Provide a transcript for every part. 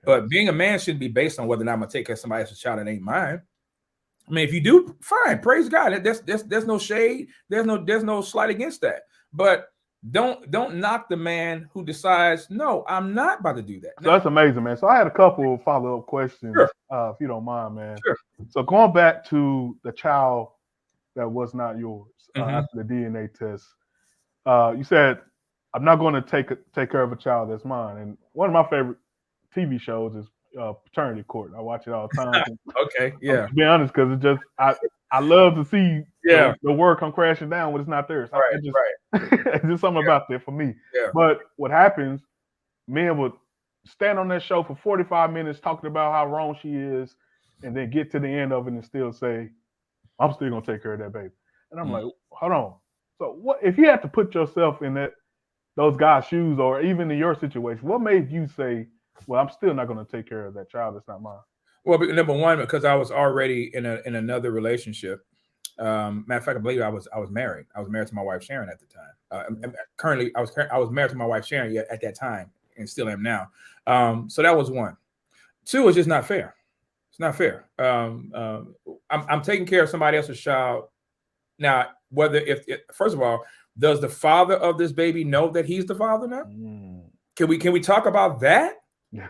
But being a man shouldn't be based on whether or not I'm gonna take care of somebody else's child that ain't mine. I mean, if you do, fine, praise God. There's no shade. There's no slight against that. But don't knock the man who decides, no, I'm not about to do that. So that's amazing, man. So I had a couple of follow-up questions, Sure. if you don't mind, man. Sure. So going back to the child that was not yours Mhm. after the DNA test, you said, I'm not going to take care of a child that's mine. And one of my favorite TV shows is Paternity Court. I watch it all the time. Okay, yeah. To be honest, because it just I love to see Yeah. the word come crashing down when it's not there. So Right, it's just something about that for me. Yeah. But what happens, men would stand on that show for 45 minutes talking about how wrong she is, and then get to the end of it and still say, I'm still gonna take care of that baby. And I'm like, hold on. So what if you had to put yourself in those guys' shoes, or even in your situation, what made you say, well, I'm still not gonna take care of that child that's not mine? Well, number one, because I was already in another relationship. Matter of fact, I believe I was married. I was married to my wife Sharon at the time. Currently, I was married to my wife Sharon at that time, and still am now. So that was one. Two, it's just not fair. It's not fair. I'm taking care of somebody else's child. Now, whether if first of all, does the father of this baby know that he's the father now? Can we talk about that? Yeah.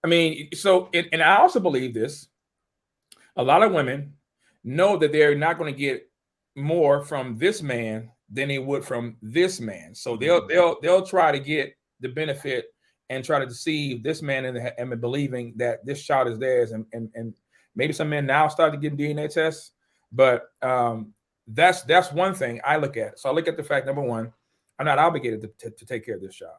I mean, so and I also believe this. A lot of women know that they're not going to get more from this man than they would from this man. So they'll try to get the benefit and try to deceive this man and believing that this child is theirs. And maybe some men now start to get DNA tests, but that's one thing I look at. So I look at the fact, number one, I'm not obligated to take care of this child.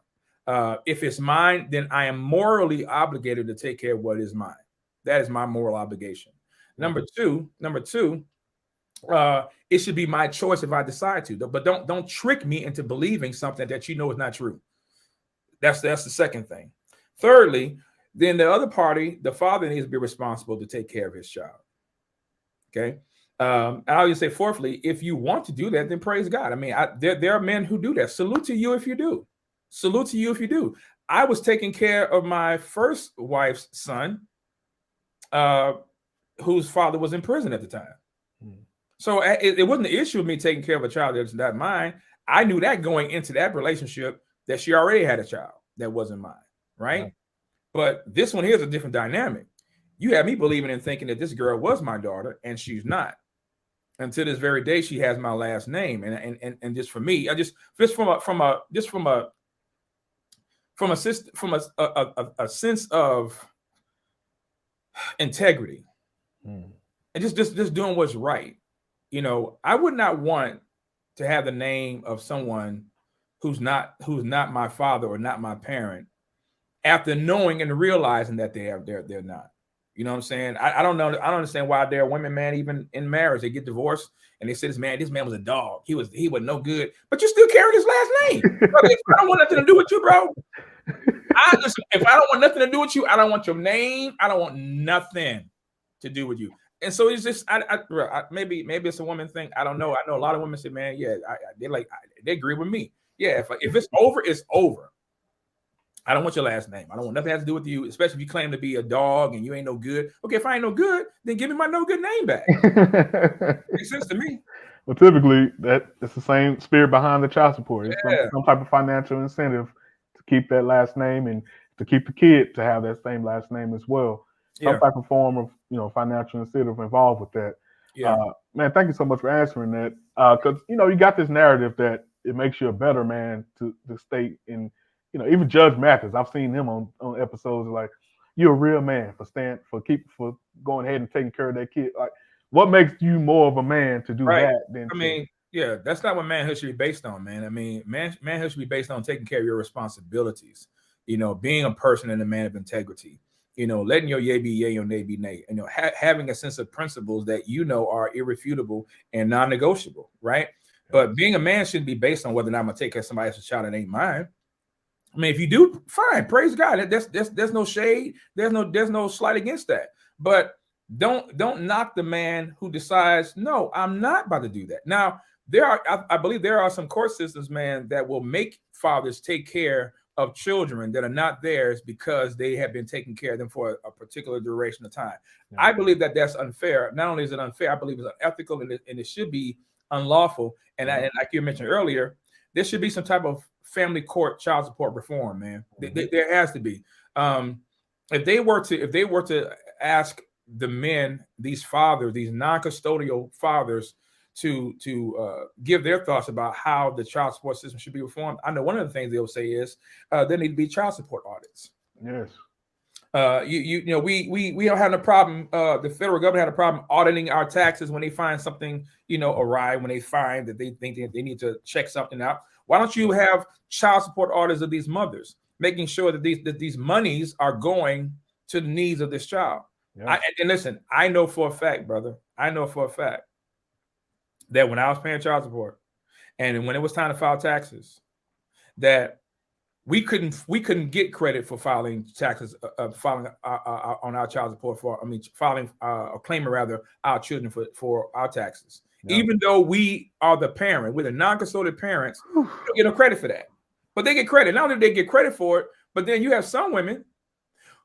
If it's mine, then I am morally obligated to take care of what is mine. That is my moral obligation. Number two, it should be my choice if I decide to. But don't trick me into believing something that you know is not true. That's the second thing. Thirdly, then the other party, the father, needs to be responsible to take care of his child. Okay. And I'll just say, fourthly, if you want to do that, then praise God. I mean, there are men who do that. Salute to you if you do. Salute to you if you do. I was taking care of my first wife's son, whose father was in prison at the time. So it wasn't the issue of me taking care of a child that's not mine. I knew that going into that relationship that she already had a child that wasn't mine, right? Yeah. But this one here is a different dynamic. You have me believing and thinking that this girl was my daughter, and she's not. Until this very day, she has my last name, and just for me, I just from a sense of integrity, and just doing what's right. You know, I would not want to have the name of someone who's not my father or not my parent after knowing and realizing that they're not. You know what I'm saying? I don't know. I don't understand why there are women, man, even in marriage, they get divorced and they say this man was a dog. He was no good, but you still carry his last name. Bro, if I don't want nothing to do with you, bro. If I don't want nothing to do with you, I don't want your name. I don't want nothing to do with you. And so it's just, maybe it's a woman thing. I don't know. I know a lot of women say, man, yeah, they agree with me. Yeah, if it's over, it's over. I don't want your last name. I don't want nothing to have to do with you, especially if you claim to be a dog and you ain't no good. Okay, if I ain't no good, then give me my no good name back. Makes sense to me. Well, typically, it's the same spirit behind the child support. It's some type of financial incentive to keep that last name and to keep the kid to have that same last name as well. Some type of form of financial incentive involved with that. Yeah. Man, thank you so much for answering that. Because you got this narrative that it makes you a better man to state in. Even Judge Mathis, I've seen him on episodes like, you're a real man for going ahead and taking care of that kid. Like, what makes you more of a man to do that than that's not what manhood should be based on, man. I mean, manhood should be based on taking care of your responsibilities, being a person and a man of integrity, letting your yay be yay, your nay be nay, having a sense of principles that are irrefutable and non-negotiable, right? But being a man shouldn't be based on whether or not I'm gonna take care of somebody else's child that ain't mine. I mean, if you do, fine, praise God. There's no shade. There's no slight against that. But don't knock the man who decides, no, I'm not about to do that. Now, I believe there are some court systems, man, that will make fathers take care of children that are not theirs because they have been taking care of them for a particular duration of time. Yeah. I believe that that's unfair. Not only is it unfair, I believe it's unethical, and it should be unlawful. And, and like you mentioned earlier, there should be some type of family court child support reform, man. There has to be. If they were to ask the men, these fathers, these non-custodial fathers, to give their thoughts about how the child support system should be reformed, I know one of the things they'll say is there need to be child support audits. Yes. We don't have a problem. The federal government had a problem auditing our taxes when they find something, awry, when they find that they think that they need to check something out. Why don't you have child support audits of these mothers, making sure that these monies are going to the needs of this child? Yeah. And listen, I know for a fact, brother, that when I was paying child support and when it was time to file taxes, that we couldn't get credit for filing taxes, filing on our child support filing claiming rather our children for our taxes. Yeah. Even though we are the parent, we're the non-custodial parents, we don't get no credit for that. But they get credit. Not only do they get credit for it, but then you have some women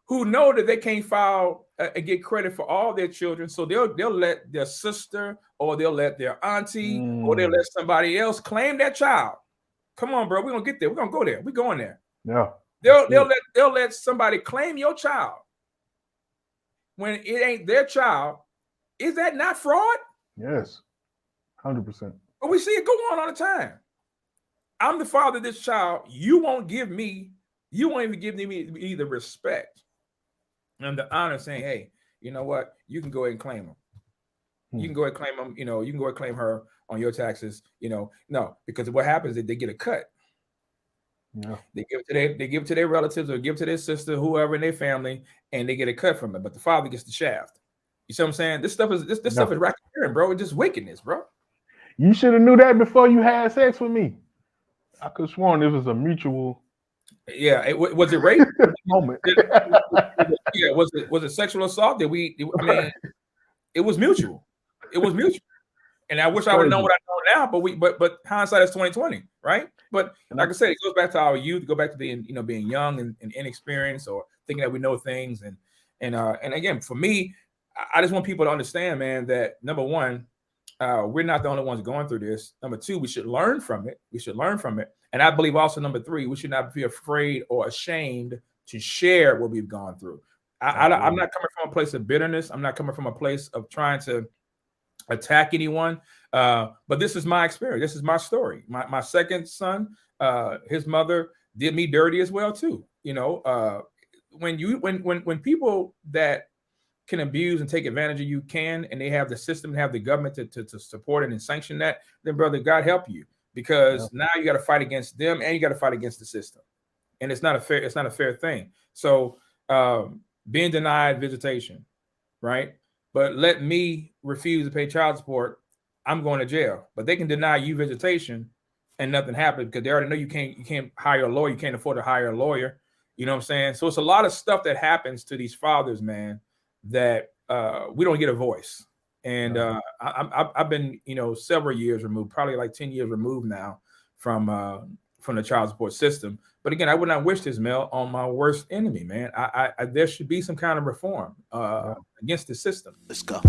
who know that they can't file and get credit for all their children, so they'll let their sister or they'll let their auntie or they'll let somebody else claim that child. Come on, bro, we're gonna get there. We're gonna go there. We're going there. Yeah, they'll let somebody claim your child when it ain't their child. Is that not fraud? Yes, 100%. But we see it go on all the time. I'm the father of this child. You won't even give me the respect and the honor, saying, hey, you know what? You can go ahead and claim them. You can go ahead and claim them. You can go ahead and claim her on your taxes. No, because what happens is they get a cut. Yeah. They give it to their relatives or give it to their sister, whoever in their family, and they get a cut from it. But the father gets the shaft. You see what I'm saying? This stuff is racketeering, bro. It's just wickedness, bro. You should have knew that before you had sex with me. I could have sworn it was a mutual. Yeah, was it rape? Moment. Yeah, was it sexual assault? It was mutual. It was mutual. And I wish I would have known what I know now, but hindsight is 2020, right? But like I said, it goes back to our youth, go back to being young and inexperienced, or thinking that we know things. And again, for me, I just want people to understand, man, that number one, we're not the only ones going through this. Number two, we should learn from it. And I believe also, number three, we should not be afraid or ashamed to share what we've gone through. I'm not coming from a place of bitterness. I'm not coming from a place of trying to attack anyone. But this is my experience. This is my story. My second son, his mother did me dirty as well too. When people that can abuse and take advantage of you and they have the system, have the government to support it and sanction that, then brother, God help you, because now you got to fight against them and you got to fight against the system. And it's not a fair thing. So being denied visitation, right? But let me refuse to pay child support, I'm going to jail. But they can deny you visitation and nothing happens because they already know you can't hire a lawyer. You can't afford to hire a lawyer. You know what I'm saying? So it's a lot of stuff that happens to these fathers, man, that we don't get a voice. And I've been, several years removed, probably like 10 years removed now from the child support system. But again, I would not wish this, Mel, on my worst enemy, man. There should be some kind of reform against the system. Let's go.